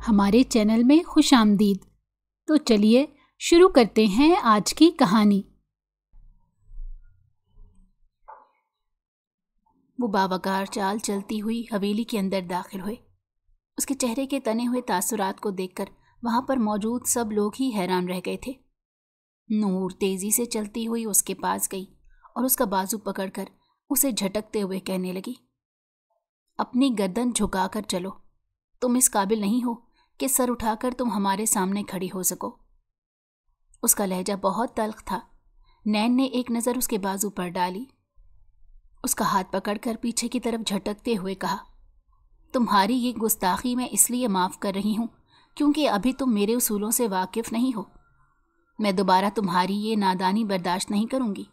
ہمارے چینل میں خوش آمدید۔ تو چلیے شروع کرتے ہیں آج کی کہانی۔ وہ باوقار چال چلتی ہوئی حویلی کے اندر داخل ہوئے۔ اس کے چہرے کے تنے ہوئے تاثرات کو دیکھ کر وہاں پر موجود سب لوگ ہی حیران رہ گئے تھے۔ نور تیزی سے چلتی ہوئی اس کے پاس گئی اور اس کا بازو پکڑ کر اسے جھٹکتے ہوئے کہنے لگی، اپنی گردن جھکا کر چلو، تم اس قابل نہیں ہو کہ سر اٹھا کر تم ہمارے سامنے کھڑی ہو سکو۔ اس کا لہجہ بہت تلخ تھا۔ نین نے ایک نظر اس کے بازو پر ڈالی، اس کا ہاتھ پکڑ کر پیچھے کی طرف جھٹکتے ہوئے کہا، تمہاری یہ گستاخی میں اس لیے معاف کر رہی ہوں کیونکہ ابھی تم میرے اصولوں سے واقف نہیں ہو۔ میں دوبارہ تمہاری یہ نادانی برداشت نہیں کروں گی۔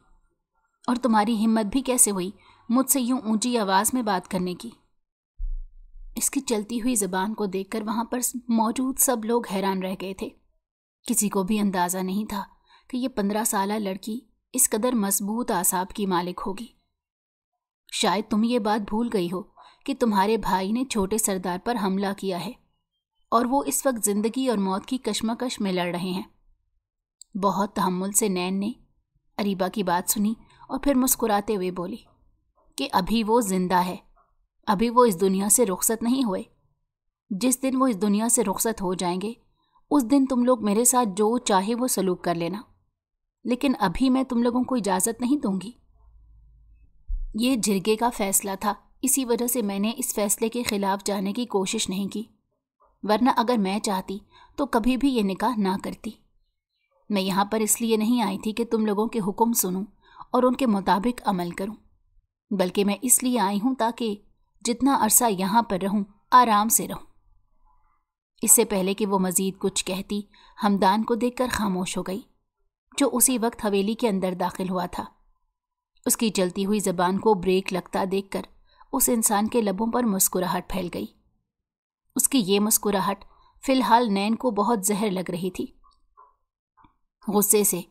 اور تمہاری ہمت بھی کیسے ہوئی مجھ سے یوں اونچی آواز میں بات کرنے کی؟ اس کی چلتی ہوئی زبان کو دیکھ کر وہاں پر موجود سب لوگ حیران رہ گئے تھے۔ کسی کو بھی اندازہ نہیں تھا کہ یہ 15 سالہ لڑکی اس قدر مضبوط اعصاب کی مالک ہوگی۔ شاید تم یہ بات بھول گئی ہو کہ تمہارے بھائی نے چھوٹے سردار پر حملہ کیا ہے اور وہ اس وقت زندگی اور موت کی کشمکش میں لڑ رہے ہیں۔ بہت تحمل سے نین نے اریبہ کی بات سنی اور پھر مسکراتے ہوئے بولی کہ ابھی وہ زندہ ہے، ابھی وہ اس دنیا سے رخصت نہیں ہوئے۔ جس دن وہ اس دنیا سے رخصت ہو جائیں گے اس دن تم لوگ میرے ساتھ جو چاہے وہ سلوک کر لینا، لیکن ابھی میں تم لوگوں کو اجازت نہیں دوں گی۔ یہ جرگے کا فیصلہ تھا، اسی وجہ سے میں نے اس فیصلے کے خلاف جانے کی کوشش نہیں کی، ورنہ اگر میں چاہتی تو کبھی بھی یہ نکاح نہ کرتی۔ میں یہاں پر اس لیے نہیں آئی تھی کہ تم لوگوں کے حکم سنوں اور ان کے مطابق عمل کروں، بلکہ میں اس لیے آئی ہوں تاکہ جتنا عرصہ یہاں پر رہوں آرام سے رہوں۔ اس سے پہلے کہ وہ مزید کچھ کہتی، ہمدان کو دیکھ کر خاموش ہو گئی، جو اسی وقت حویلی کے اندر داخل ہوا تھا۔ اس کی چلتی ہوئی زبان کو بریک لگتا دیکھ کر اس انسان کے لبوں پر مسکراہٹ پھیل گئی۔ اس کی یہ مسکراہٹ فی الحال نین کو بہت زہر لگ رہی تھی۔ غصے سے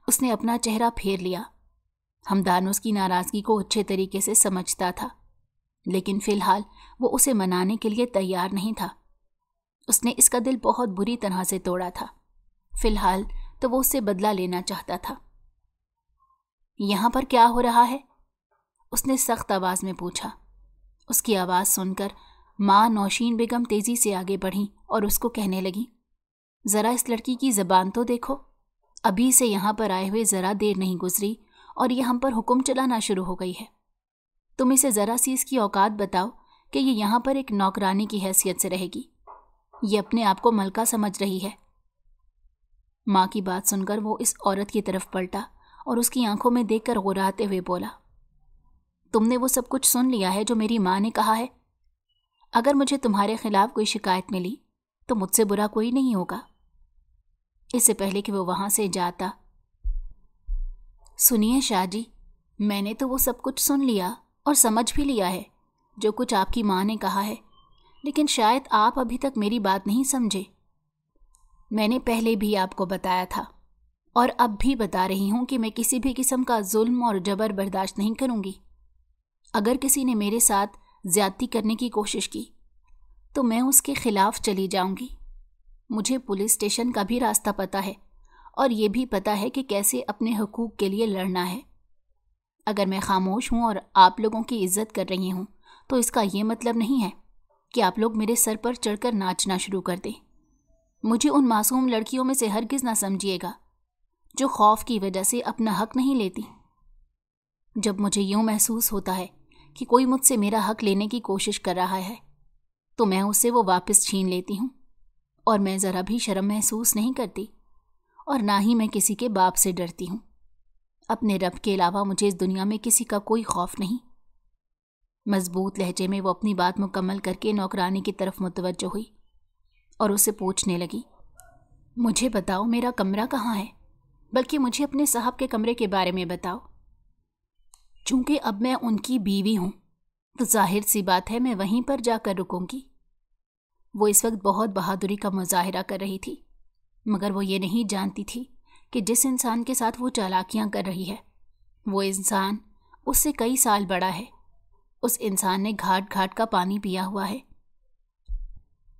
اس نے اپنا چہرہ پھیر لیا۔ ہمدان اس کی ناراضگی کو اچھے طریقے سے سمجھتا تھا، لیکن فی الحال وہ اسے منانے کے لیے تیار نہیں تھا۔ اس نے اس کا دل بہت بری طرح سے توڑا تھا۔ فی الحال تو وہ اس سے بدلہ لینا چاہتا تھا۔ یہاں پر کیا ہو رہا ہے؟ اس نے سخت آواز میں پوچھا۔ اس کی آواز سن کر ماں نوشین بیگم تیزی سے آگے بڑھیں اور اس کو کہنے لگی، ذرا اس لڑکی کی زبان تو دیکھو، ابھی سے یہاں پر آئے ہوئے ذرا دیر نہیں گزری اور یہ ہم پر حکم چلانا شروع ہو گئی ہے۔ تم اسے ذرا سی اس کی اوقات بتاؤ کہ یہ یہاں پر ایک نوکرانی کی حیثیت سے رہے گی۔ یہ اپنے آپ کو ملکہ سمجھ رہی ہے۔ ماں کی بات سن کر وہ اس عورت کی طرف پلٹا اور اس کی آنکھوں میں دیکھ کر غراتے ہوئے بولا، تم نے وہ سب کچھ سن لیا ہے جو میری ماں نے کہا ہے؟ اگر مجھے تمہارے خلاف کوئی شکایت ملی تو مجھ سے برا کوئی نہیں ہوگا۔ اس سے پہلے کہ وہ وہاں سے جاتا، سنیے شاہ جی، میں نے تو وہ سب کچھ سن لیا اور سمجھ بھی لیا ہے جو کچھ آپ کی ماں نے کہا ہے، لیکن شاید آپ ابھی تک میری بات نہیں سمجھے۔ میں نے پہلے بھی آپ کو بتایا تھا اور اب بھی بتا رہی ہوں کہ میں کسی بھی قسم کا ظلم اور جبر برداشت نہیں کروں گی۔ اگر کسی نے میرے ساتھ زیادتی کرنے کی کوشش کی تو میں اس کے خلاف چلی جاؤں گی۔ مجھے پولیس اسٹیشن کا بھی راستہ پتہ ہے اور یہ بھی پتہ ہے کہ کیسے اپنے حقوق کے لیے لڑنا ہے۔ اگر میں خاموش ہوں اور آپ لوگوں کی عزت کر رہی ہوں تو اس کا یہ مطلب نہیں ہے کہ آپ لوگ میرے سر پر چڑھ کر ناچنا شروع کر دیں۔ مجھے ان معصوم لڑکیوں میں سے ہرگز نہ سمجھیے گا جو خوف کی وجہ سے اپنا حق نہیں لیتی۔ جب مجھے یوں محسوس ہوتا ہے کہ کوئی مجھ سے میرا حق لینے کی کوشش کر رہا ہے تو میں اسے وہ واپس چھین لیتی ہوں، اور میں ذرا بھی شرم محسوس نہیں کرتی اور نہ ہی میں کسی کے باپ سے ڈرتی ہوں۔ اپنے رب کے علاوہ مجھے اس دنیا میں کسی کا کوئی خوف نہیں۔ مضبوط لہجے میں وہ اپنی بات مکمل کر کے نوکرانی کی طرف متوجہ ہوئی اور اسے پوچھنے لگی، مجھے بتاؤ میرا کمرہ کہاں ہے، بلکہ مجھے اپنے صاحب کے کمرے کے بارے میں بتاؤ۔ چونکہ اب میں ان کی بیوی ہوں تو ظاہر سی بات ہے میں وہیں پر جا کر رکوں گی۔ وہ اس وقت بہت بہادری کا مظاہرہ کر رہی تھی، مگر وہ یہ نہیں جانتی تھی کہ جس انسان کے ساتھ وہ چالاکیاں کر رہی ہے وہ انسان اس سے کئی سال بڑا ہے۔ اس انسان نے گھاٹ گھاٹ کا پانی پیا ہوا ہے۔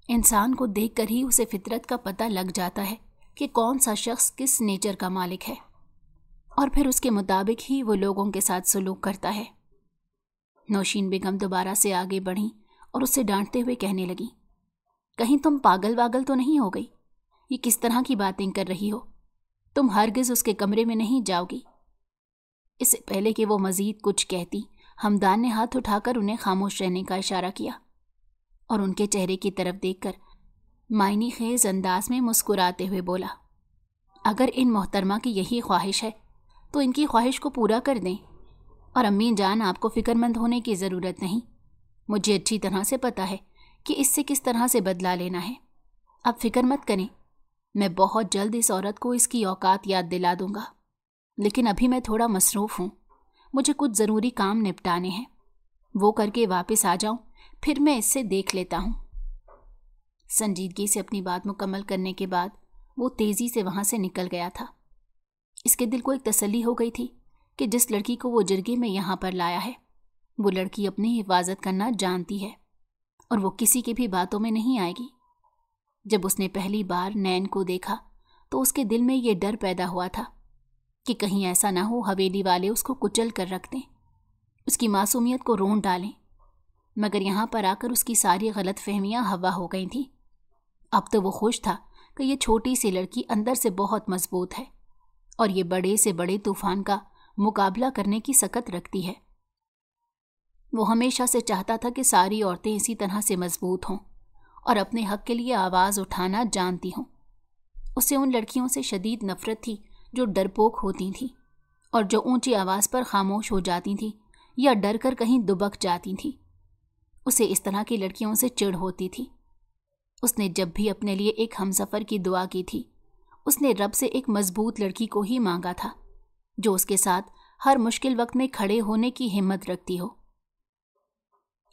इंसान को देखकर ही उसे फितरत का पता लग जाता है कि कौन सा शख्स किस नेचर का मालिक है, और फिर उसके मुताबिक ही वो लोगों के साथ सलूक करता है। नौशीन बेगम दोबारा से आगे बढ़ी और उससे डांटते हुए कहने लगी, कहीं तुम पागल वागल तो नहीं हो गई? ये किस तरह की बातें कर रही हो? तुम हरगिज उसके कमरे में नहीं जाओगी। इससे पहले कि वो मजीद कुछ कहती, हमदान ने हाथ उठाकर उन्हें खामोश रहने का इशारा किया और उनके चेहरे की तरफ देखकर मायनी खेज अंदाज में मुस्कुराते हुए बोला, अगर इन मोहतरमा की यही ख्वाहिश है तो इनकी ख्वाहिश को पूरा कर दें। और अम्मी जान, आपको फिक्रमंद होने की ज़रूरत नहीं। मुझे अच्छी तरह से पता है कि इससे किस तरह से बदला लेना है। अब फिक्र मत करें, मैं बहुत जल्द इस औरत को इसकी औकात याद दिला दूंगा। लेकिन अभी मैं थोड़ा मसरूफ़ हूँ, मुझे कुछ ज़रूरी काम निपटाने हैं। वो करके वापस आ जाऊँ, फिर मैं इससे देख लेता हूँ। संजीदगी से अपनी बात मुकम्मल करने के बाद वो तेज़ी से वहाँ से निकल गया था। इसके दिल को एक तसल्ली हो गई थी कि जिस लड़की को वो जिरगे में यहाँ पर लाया है, वो लड़की अपनी हिफाजत करना जानती है और वो किसी की भी बातों में नहीं आएगी। जब उसने पहली बार नैन को देखा तो उसके दिल में ये डर पैदा हुआ था कि कहीं ऐसा ना हो हवेली वाले उसको कुचल कर रख दें, उसकी मासूमियत को रोंद डालें। मगर यहाँ पर आकर उसकी सारी गलत फहमियाँ हवा हो गई थीं। अब तो वो खुश था कि ये छोटी सी लड़की अंदर से बहुत मजबूत है और ये बड़े से बड़े तूफान का मुकाबला करने की सकत रखती है। वो हमेशा से चाहता था कि सारी औरतें इसी तरह से मजबूत हों और अपने हक के लिए आवाज़ उठाना जानती हों। उसे उन लड़कियों से शदीद नफ़रत थी जो डरपोक होती थीं और जो ऊंची आवाज़ पर खामोश हो जाती थीं या डर कर कहीं दुबक जाती थीं। उसे इस तरह की लड़कियों से चिढ़ होती थी। उसने जब भी अपने लिए एक हमसफ़र की दुआ की थी, उसने रब से एक मजबूत लड़की को ही मांगा था जो उसके साथ हर मुश्किल वक्त में खड़े होने की हिम्मत रखती हो।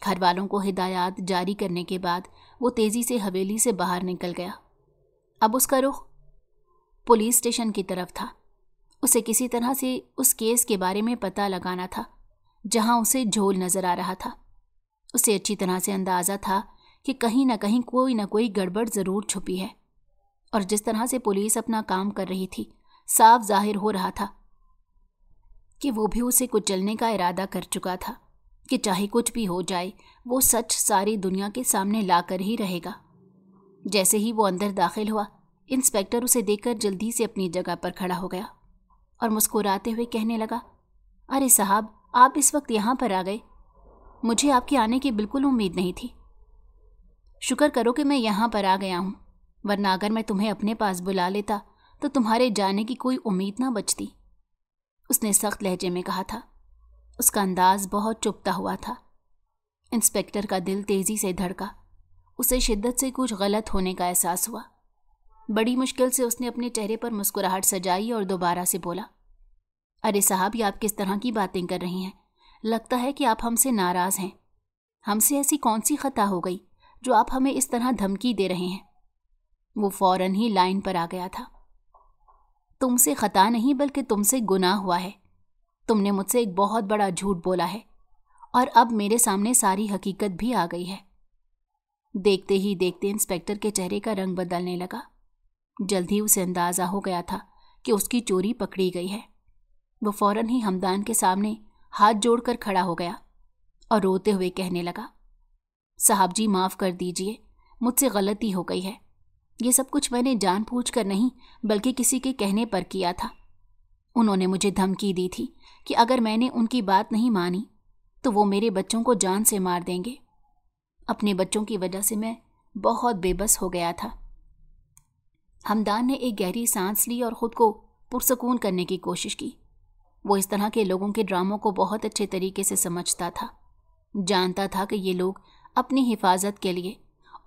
घर वालों को हिदायत जारी करने के बाद वो तेज़ी से हवेली से बाहर निकल गया। अब उसका रुख पुलिस स्टेशन की तरफ था। उसे किसी तरह से उस केस के बारे में पता लगाना था जहां उसे झोल नज़र आ रहा था। उसे अच्छी तरह से अंदाज़ा था कि कहीं ना कहीं कोई ना कोई गड़बड़ ज़रूर छुपी है, और जिस तरह से पुलिस अपना काम कर रही थी, साफ जाहिर हो रहा था कि वो भी उसे कुचलने का इरादा कर चुका था कि चाहे कुछ भी हो जाए, वो सच सारी दुनिया के सामने लाकर ही रहेगा। जैसे ही वो अंदर दाखिल हुआ, इंस्पेक्टर उसे देखकर जल्दी से अपनी जगह पर खड़ा हो गया और मुस्कुराते हुए कहने लगा, अरे साहब, आप इस वक्त यहाँ पर आ गए। मुझे आपके आने की बिल्कुल उम्मीद नहीं थी। शुक्र करो कि मैं यहाँ पर आ गया हूँ, वरना अगर मैं तुम्हें अपने पास बुला लेता तो तुम्हारे जाने की कोई उम्मीद ना बचती। उसने सख्त लहजे में कहा था। उसका अंदाज बहुत चुभता हुआ था। इंस्पेक्टर का दिल तेज़ी से धड़का। उसे शिद्दत से कुछ गलत होने का एहसास हुआ। बड़ी मुश्किल से उसने अपने चेहरे पर मुस्कुराहट सजाई और दोबारा से बोला, अरे साहब, ये आप किस तरह की बातें कर रही हैं? लगता है कि आप हमसे नाराज़ हैं। हमसे ऐसी कौन सी खता हो गई जो आप हमें इस तरह धमकी दे रहे हैं? वो फौरन ही लाइन पर आ गया था। तुमसे खता नहीं, बल्कि तुमसे गुनाह हुआ है। तुमने मुझसे एक बहुत बड़ा झूठ बोला है और अब मेरे सामने सारी हकीकत भी आ गई है। देखते ही देखते इंस्पेक्टर के चेहरे का रंग बदलने लगा। जल्द ही उसे अंदाज़ा हो गया था कि उसकी चोरी पकड़ी गई है। वो फौरन ही हमदान के सामने हाथ जोड़कर खड़ा हो गया और रोते हुए कहने लगा, साहब जी, माफ़ कर दीजिए, मुझसे गलती हो गई है। ये सब कुछ मैंने जानबूझकर नहीं, बल्कि किसी के कहने पर किया था। उन्होंने मुझे धमकी दी थी कि अगर मैंने उनकी बात नहीं मानी तो वो मेरे बच्चों को जान से मार देंगे। अपने बच्चों की वजह से मैं बहुत बेबस हो गया था। हमदान ने एक गहरी सांस ली और ख़ुद को पुरसकून करने की कोशिश की। वो इस तरह के लोगों के ड्रामों को बहुत अच्छे तरीके से समझता था। जानता था कि ये लोग अपनी हिफाजत के लिए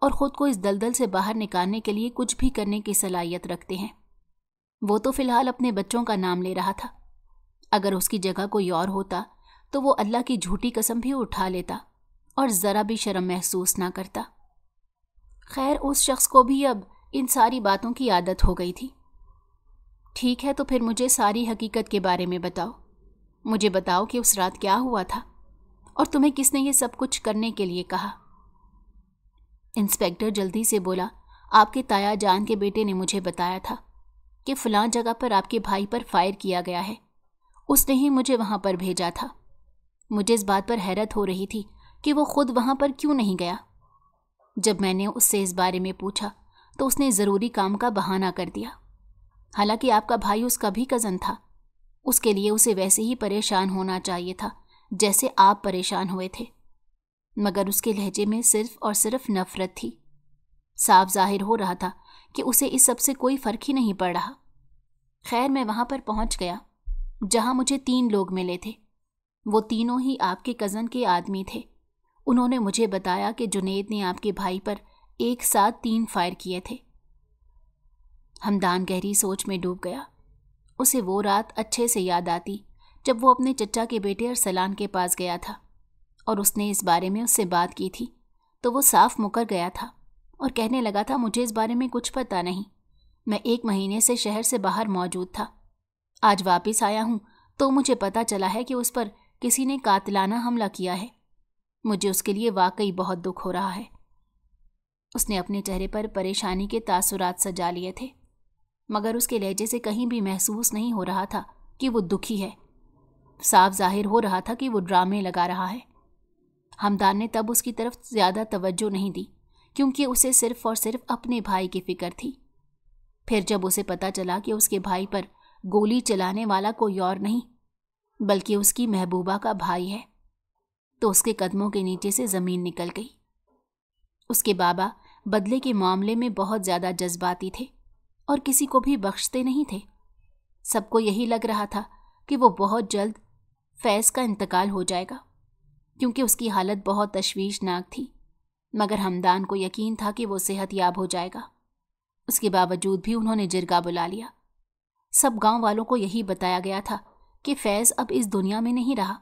और ख़ुद को इस दलदल से बाहर निकालने के लिए कुछ भी करने की सलाहियत रखते हैं। वो तो फ़िलहाल अपने बच्चों का नाम ले रहा था। अगर उसकी जगह कोई और होता तो वो अल्लाह की झूठी कसम भी उठा लेता और ज़रा भी शर्म महसूस ना करता। खैर, उस शख्स को भी अब इन सारी बातों की आदत हो गई थी। ठीक है, तो फिर मुझे सारी हकीकत के बारे में बताओ। मुझे बताओ कि उस रात क्या हुआ था और तुम्हें किसने ये सब कुछ करने के लिए कहा। इंस्पेक्टर जल्दी से बोला, आपके ताया जान के बेटे ने मुझे बताया था कि फलां जगह पर आपके भाई पर फायर किया गया है। उसने ही मुझे वहां पर भेजा था। मुझे इस बात पर हैरत हो रही थी कि वो खुद वहां पर क्यों नहीं गया। जब मैंने उससे इस बारे में पूछा तो उसने ज़रूरी काम का बहाना कर दिया। हालांकि आपका भाई उसका भी कज़न था। उसके लिए उसे वैसे ही परेशान होना चाहिए था जैसे आप परेशान हुए थे, मगर उसके लहजे में सिर्फ और सिर्फ नफरत थी। साफ जाहिर हो रहा था कि उसे इस सब से कोई फ़र्क ही नहीं पड़ रहा। खैर, मैं वहाँ पर पहुँच गया जहाँ मुझे 3 लोग मिले थे। वो तीनों ही आपके कज़न के आदमी थे। उन्होंने मुझे बताया कि जुनैद ने आपके भाई पर एक साथ 3 फायर किए थे। हमदान गहरी सोच में डूब गया। उसे वो रात अच्छे से याद आती जब वो अपने चचा के बेटे अरसलान के पास गया था और उसने इस बारे में उससे बात की थी, तो वो साफ मुकर गया था और कहने लगा था, मुझे इस बारे में कुछ पता नहीं, मैं 1 महीने से शहर से बाहर मौजूद था। आज वापस आया हूँ तो मुझे पता चला है कि उस पर किसी ने कातिलाना हमला किया है। मुझे उसके लिए वाकई बहुत दुख हो रहा है। उसने अपने चेहरे पर परेशानी के तासुरात सजा लिए थे, मगर उसके लहजे से कहीं भी महसूस नहीं हो रहा था कि वो दुखी है। साफ जाहिर हो रहा था कि वो ड्रामे लगा रहा है। हमदान ने तब उसकी तरफ ज़्यादा तवज्जो नहीं दी क्योंकि उसे सिर्फ और सिर्फ अपने भाई की फिक्र थी। फिर जब उसे पता चला कि उसके भाई पर गोली चलाने वाला कोई और नहीं बल्कि उसकी महबूबा का भाई है, तो उसके कदमों के नीचे से ज़मीन निकल गई। उसके बाबा बदले के मामले में बहुत ज़्यादा जज्बाती थे और किसी को भी बख्शते नहीं थे। सबको यही लग रहा था कि वो बहुत जल्द फैज़ का इंतकाल हो जाएगा क्योंकि उसकी हालत बहुत तशवीशनाक थी, मगर हमदान को यकीन था कि वो सेहतयाब हो जाएगा। उसके बावजूद भी उन्होंने जिरगा बुला लिया। सब गांव वालों को यही बताया गया था कि फैज़ अब इस दुनिया में नहीं रहा।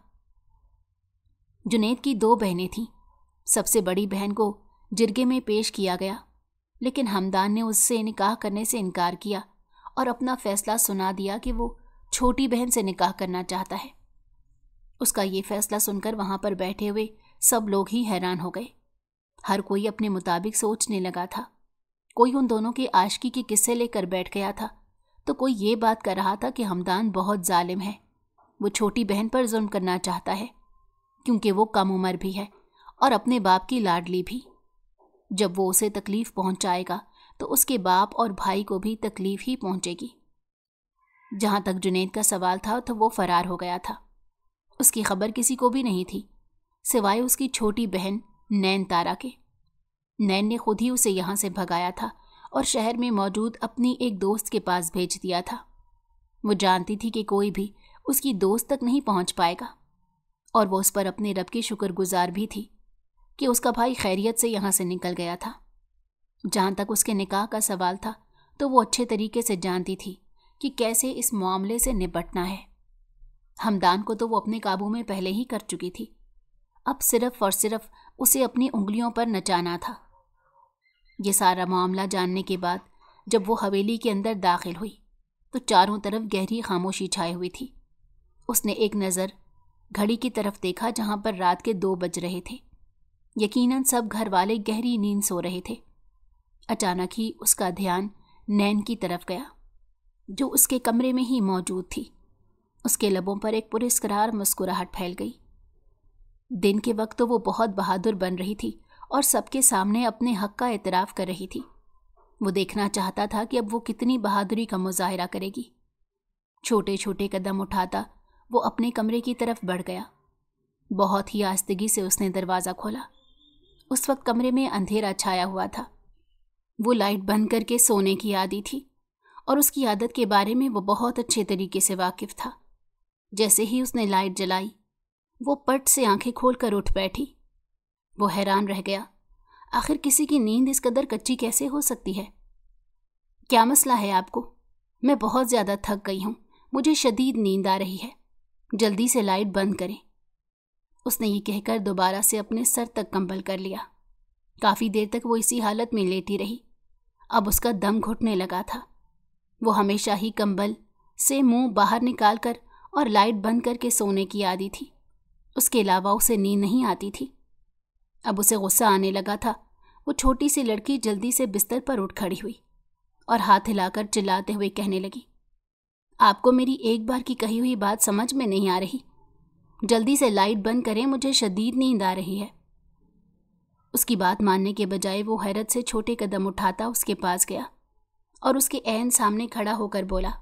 जुनैद की 2 बहनें थीं। सबसे बड़ी बहन को जिरगे में पेश किया गया, लेकिन हमदान ने उससे निकाह करने से इनकार किया और अपना फैसला सुना दिया कि वो छोटी बहन से निकाह करना चाहता है। उसका ये फैसला सुनकर वहाँ पर बैठे हुए सब लोग ही हैरान हो गए। हर कोई अपने मुताबिक सोचने लगा था। कोई उन दोनों के आशिकी के किस्से लेकर बैठ गया था, तो कोई ये बात कर रहा था कि हमदान बहुत जालिम है, वो छोटी बहन पर जुल्म करना चाहता है क्योंकि वो कम उम्र भी है और अपने बाप की लाडली भी। जब वो उसे तकलीफ़ पहुंचाएगा तो उसके बाप और भाई को भी तकलीफ़ ही पहुंचेगी। जहाँ तक जुनैद का सवाल था तो वो फरार हो गया था। उसकी खबर किसी को भी नहीं थी सिवाय उसकी छोटी बहन नैन तारा के। नैन ने खुद ही उसे यहाँ से भगाया था और शहर में मौजूद अपनी एक दोस्त के पास भेज दिया था। वो जानती थी कि कोई भी उसकी दोस्त तक नहीं पहुँच पाएगा और वो उस पर अपने रब की शुक्रगुजार भी थी कि उसका भाई खैरियत से यहाँ से निकल गया था। जहाँ तक उसके निकाह का सवाल था तो वो अच्छे तरीके से जानती थी कि कैसे इस मामले से निपटना है। हमदान को तो वो अपने काबू में पहले ही कर चुकी थी। अब सिर्फ और सिर्फ उसे अपनी उंगलियों पर नचाना था। ये सारा मामला जानने के बाद जब वो हवेली के अंदर दाखिल हुई तो चारों तरफ गहरी खामोशी छाई हुई थी। उसने एक नज़र घड़ी की तरफ देखा जहाँ पर रात के 2 बज रहे थे। यकीनन सब घर वाले गहरी नींद सो रहे थे। अचानक ही उसका ध्यान नैन की तरफ गया जो उसके कमरे में ही मौजूद थी। उसके लबों पर एक पुरस्कार मुस्कुराहट फैल गई। दिन के वक्त तो वो बहुत बहादुर बन रही थी और सबके सामने अपने हक का एतराफ़ कर रही थी। वो देखना चाहता था कि अब वो कितनी बहादुरी का मुजाहिरा करेगी। छोटे छोटे कदम उठाता वो अपने कमरे की तरफ बढ़ गया। बहुत ही आस्तगी से उसने दरवाज़ा खोला। उस वक्त कमरे में अंधेरा छाया हुआ था। वो लाइट बंद करके सोने की आदी थी और उसकी आदत के बारे में वो बहुत अच्छे तरीके से वाकिफ़ था। जैसे ही उसने लाइट जलाई वो पट से आंखें खोलकर उठ बैठी। वो हैरान रह गया, आखिर किसी की नींद इस कदर कच्ची कैसे हो सकती है? क्या मसला है आपको? मैं बहुत ज़्यादा थक गई हूँ, मुझे शदीद नींद आ रही है, जल्दी से लाइट बंद करें। उसने ये कहकर दोबारा से अपने सर तक कंबल कर लिया। काफ़ी देर तक वो इसी हालत में लेटी रही। अब उसका दम घुटने लगा था। वो हमेशा ही कंबल से मुंह बाहर निकाल कर और लाइट बंद करके सोने की आदी थी। उसके अलावा उसे नींद नहीं आती थी। अब उसे गुस्सा आने लगा था। वो छोटी सी लड़की जल्दी से बिस्तर पर उठ खड़ी हुई और हाथ हिलाकर चिल्लाते हुए कहने लगी, आपको मेरी एक बार की कही हुई बात समझ में नहीं आ रही? जल्दी से लाइट बंद करें, मुझे शदीद नींद आ रही है। उसकी बात मानने के बजाय वो हैरत से छोटे कदम उठाता उसके पास गया और उसके ऐन सामने खड़ा होकर बोला,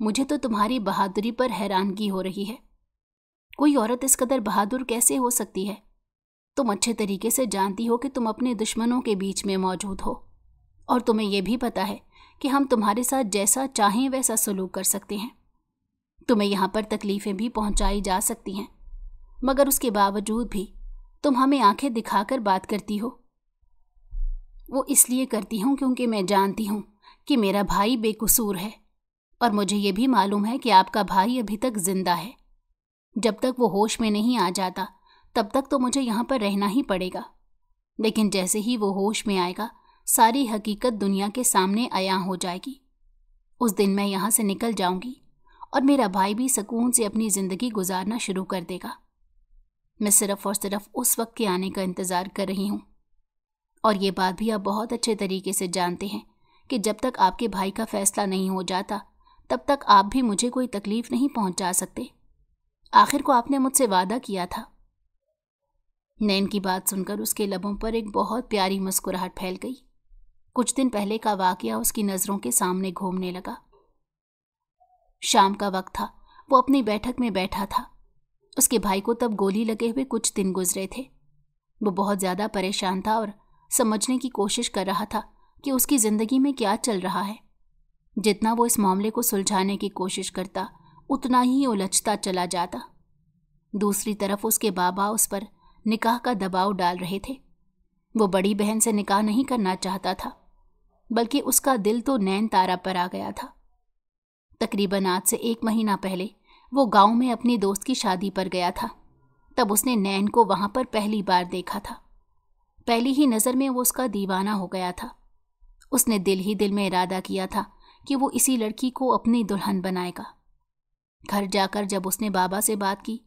मुझे तो तुम्हारी बहादुरी पर हैरानगी हो रही है। कोई औरत इस कदर बहादुर कैसे हो सकती है? तुम अच्छे तरीके से जानती हो कि तुम अपने दुश्मनों के बीच में मौजूद हो और तुम्हें यह भी पता है कि हम तुम्हारे साथ जैसा चाहें वैसा सलूक कर सकते हैं। तुम्हें यहाँ पर तकलीफ़ें भी पहुँचाई जा सकती हैं, मगर उसके बावजूद भी तुम हमें आंखें दिखाकर बात करती हो। वो इसलिए करती हूँ क्योंकि मैं जानती हूँ कि मेरा भाई बेकसूर है और मुझे ये भी मालूम है कि आपका भाई अभी तक जिंदा है। जब तक वो होश में नहीं आ जाता तब तक तो मुझे यहाँ पर रहना ही पड़ेगा, लेकिन जैसे ही वो होश में आएगा सारी हकीकत दुनिया के सामने अयां हो जाएगी। उस दिन मैं यहाँ से निकल जाऊंगी और मेरा भाई भी सुकून से अपनी ज़िंदगी गुजारना शुरू कर देगा। मैं सिर्फ और सिर्फ उस वक्त के आने का इंतज़ार कर रही हूँ। और ये बात भी आप बहुत अच्छे तरीके से जानते हैं कि जब तक आपके भाई का फैसला नहीं हो जाता तब तक आप भी मुझे कोई तकलीफ़ नहीं पहुँचा सकते। आखिर को आपने मुझसे वादा किया था। नैन की बात सुनकर उसके लबों पर एक बहुत प्यारी मुस्कुराहट फैल गई। कुछ दिन पहले का वाकया उसकी नज़रों के सामने घूमने लगा। शाम का वक्त था, वो अपनी बैठक में बैठा था। उसके भाई को तब गोली लगे हुए कुछ दिन गुजरे थे। वो बहुत ज़्यादा परेशान था और समझने की कोशिश कर रहा था कि उसकी ज़िंदगी में क्या चल रहा है। जितना वो इस मामले को सुलझाने की कोशिश करता उतना ही उलझता चला जाता। दूसरी तरफ उसके बाबा उस पर निकाह का दबाव डाल रहे थे। वो बड़ी बहन से निकाह नहीं करना चाहता था, बल्कि उसका दिल तो नैन तारा पर आ गया था। तकरीबन आज से 1 महीना पहले वो गांव में अपनी दोस्त की शादी पर गया था। तब उसने नैन को वहां पर पहली बार देखा था। पहली ही नज़र में वो उसका दीवाना हो गया था। उसने दिल ही दिल में इरादा किया था कि वो इसी लड़की को अपनी दुल्हन बनाएगा। घर जाकर जब उसने बाबा से बात की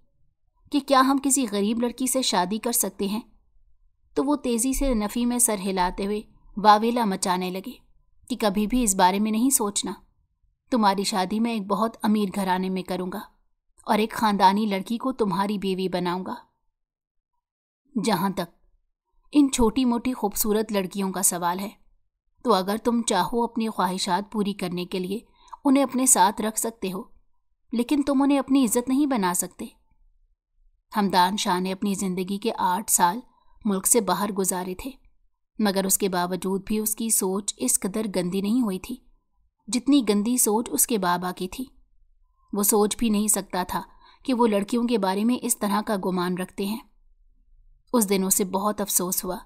कि क्या हम किसी गरीब लड़की से शादी कर सकते हैं, तो वो तेज़ी से नफ़ी में सर हिलाते हुए वावेला मचाने लगे कि कभी भी इस बारे में नहीं सोचना। तुम्हारी शादी मैं एक बहुत अमीर घराने में करूँगा और एक ख़ानदानी लड़की को तुम्हारी बीवी बनाऊँगा। जहाँ तक इन छोटी मोटी खूबसूरत लड़कियों का सवाल है, तो अगर तुम चाहो अपनी ख्वाहिशात पूरी करने के लिए उन्हें अपने साथ रख सकते हो, लेकिन तुम उन्हें अपनी इज्जत नहीं बना सकते। हमदान शाह ने अपनी ज़िंदगी के 8 साल मुल्क से बाहर गुजारे थे, मगर उसके बावजूद भी उसकी सोच इस कदर गंदी नहीं हुई थी जितनी गंदी सोच उसके बाबा की थी। वो सोच भी नहीं सकता था कि वो लड़कियों के बारे में इस तरह का गुमान रखते हैं। उस दिन उसे बहुत अफसोस हुआ,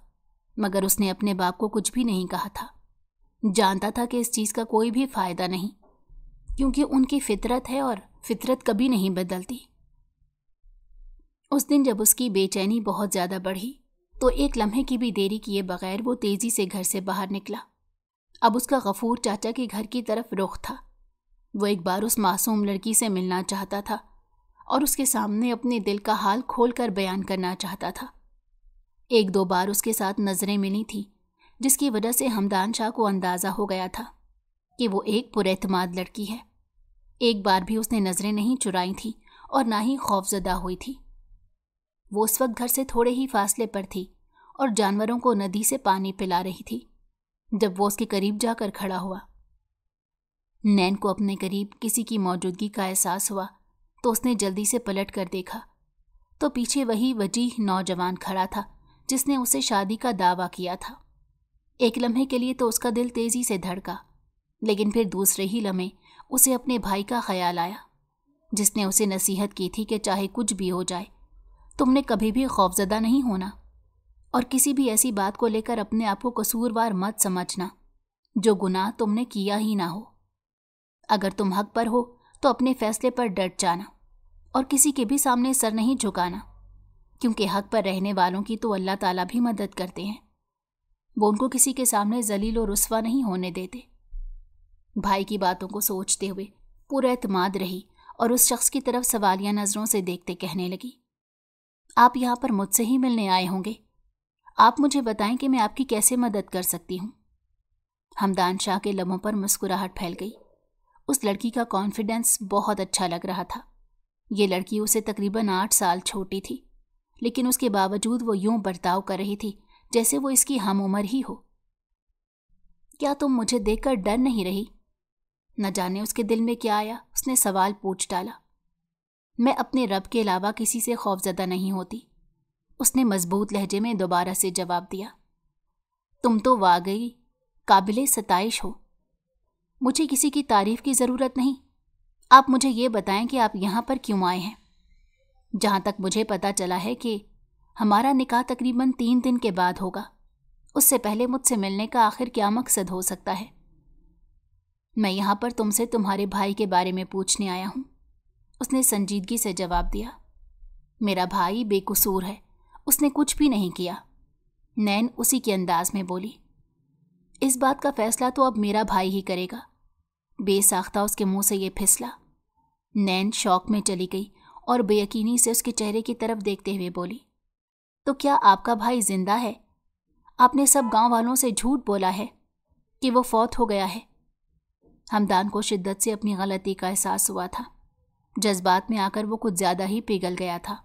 मगर उसने अपने बाप को कुछ भी नहीं कहा था। जानता था कि इस चीज़ का कोई भी फ़ायदा नहीं, क्योंकि उनकी फितरत है और फितरत कभी नहीं बदलती। उस दिन जब उसकी बेचैनी बहुत ज़्यादा बढ़ी तो एक लम्हे की भी देरी किए बगैर वो तेज़ी से घर से बाहर निकला। अब उसका गफूर चाचा के घर की तरफ रुख था। वो एक बार उस मासूम लड़की से मिलना चाहता था और उसके सामने अपने दिल का हाल खोलकर बयान करना चाहता था। 1-2 बार उसके साथ नज़रें मिली थी, जिसकी वजह से हमदान शाह को अंदाज़ा हो गया था कि वो एक पुरएतमाद लड़की है। एक बार भी उसने नज़रें नहीं चुराई थी और ना ही खौफजदा हुई थी। वो उस वक्त घर से थोड़े ही फासले पर थी और जानवरों को नदी से पानी पिला रही थी जब वो उसके करीब जाकर खड़ा हुआ। नैन को अपने करीब किसी की मौजूदगी का एहसास हुआ तो उसने जल्दी से पलट कर देखा तो पीछे वही वजीह नौजवान खड़ा था जिसने उसे शादी का दावा किया था। एक लम्हे के लिए तो उसका दिल तेज़ी से धड़का, लेकिन फिर दूसरे ही लम्हे उसे अपने भाई का ख्याल आया, जिसने उसे नसीहत की थी कि चाहे कुछ भी हो जाए तुमने कभी भी खौफजदा नहीं होना और किसी भी ऐसी बात को लेकर अपने आप को कसूरवार मत समझना जो गुनाह तुमने किया ही ना हो। अगर तुम हक पर हो तो अपने फैसले पर डट जाना और किसी के भी सामने सर नहीं झुकाना, क्योंकि हक पर रहने वालों की तो अल्लाह ताला भी मदद करते हैं। वो उनको किसी के सामने जलील और रुस्वा नहीं होने देते। भाई की बातों को सोचते हुए पूरा एतमाद रही और उस शख्स की तरफ सवालिया नज़रों से देखते कहने लगी, आप यहाँ पर मुझसे ही मिलने आए होंगे। आप मुझे बताएं कि मैं आपकी कैसे मदद कर सकती हूँ। हमदान शाह के लबों पर मुस्कुराहट फैल गई। उस लड़की का कॉन्फिडेंस बहुत अच्छा लग रहा था। ये लड़की उसे तकरीबन 8 साल छोटी थी, लेकिन उसके बावजूद वो यूं बर्ताव कर रही थी जैसे वो इसकी हम उम्र ही हो। क्या तुम मुझे देखकर डर नहीं रही? न जाने उसके दिल में क्या आया, उसने सवाल पूछ डाला। मैं अपने रब के अलावा किसी से खौफजदा नहीं होती, उसने मजबूत लहजे में दोबारा से जवाब दिया। तुम तो वाकई काबिले सताइश हो। मुझे किसी की तारीफ की ज़रूरत नहीं। आप मुझे ये बताएं कि आप यहाँ पर क्यों आए हैं। जहाँ तक मुझे पता चला है कि हमारा निकाह तकरीबन 3 दिन के बाद होगा। उससे पहले मुझसे मिलने का आखिर क्या मकसद हो सकता है? मैं यहाँ पर तुमसे तुम्हारे भाई के बारे में पूछने आया हूँ, उसने संजीदगी से जवाब दिया। मेरा भाई बेकसूर है, उसने कुछ भी नहीं किया, नैन उसी के अंदाज में बोली। इस बात का फैसला तो अब मेरा भाई ही करेगा। बेसाख्ता उसके मुंह से ये फिसला। नैन शौक में चली गई और बेयकीनी से उसके चेहरे की तरफ देखते हुए बोली, तो क्या आपका भाई जिंदा है? आपने सब गांव वालों से झूठ बोला है कि वो फौत हो गया है। हमदान को शिद्दत से अपनी गलती का एहसास हुआ था। जज्बात में आकर वो कुछ ज्यादा ही पिघल गया था।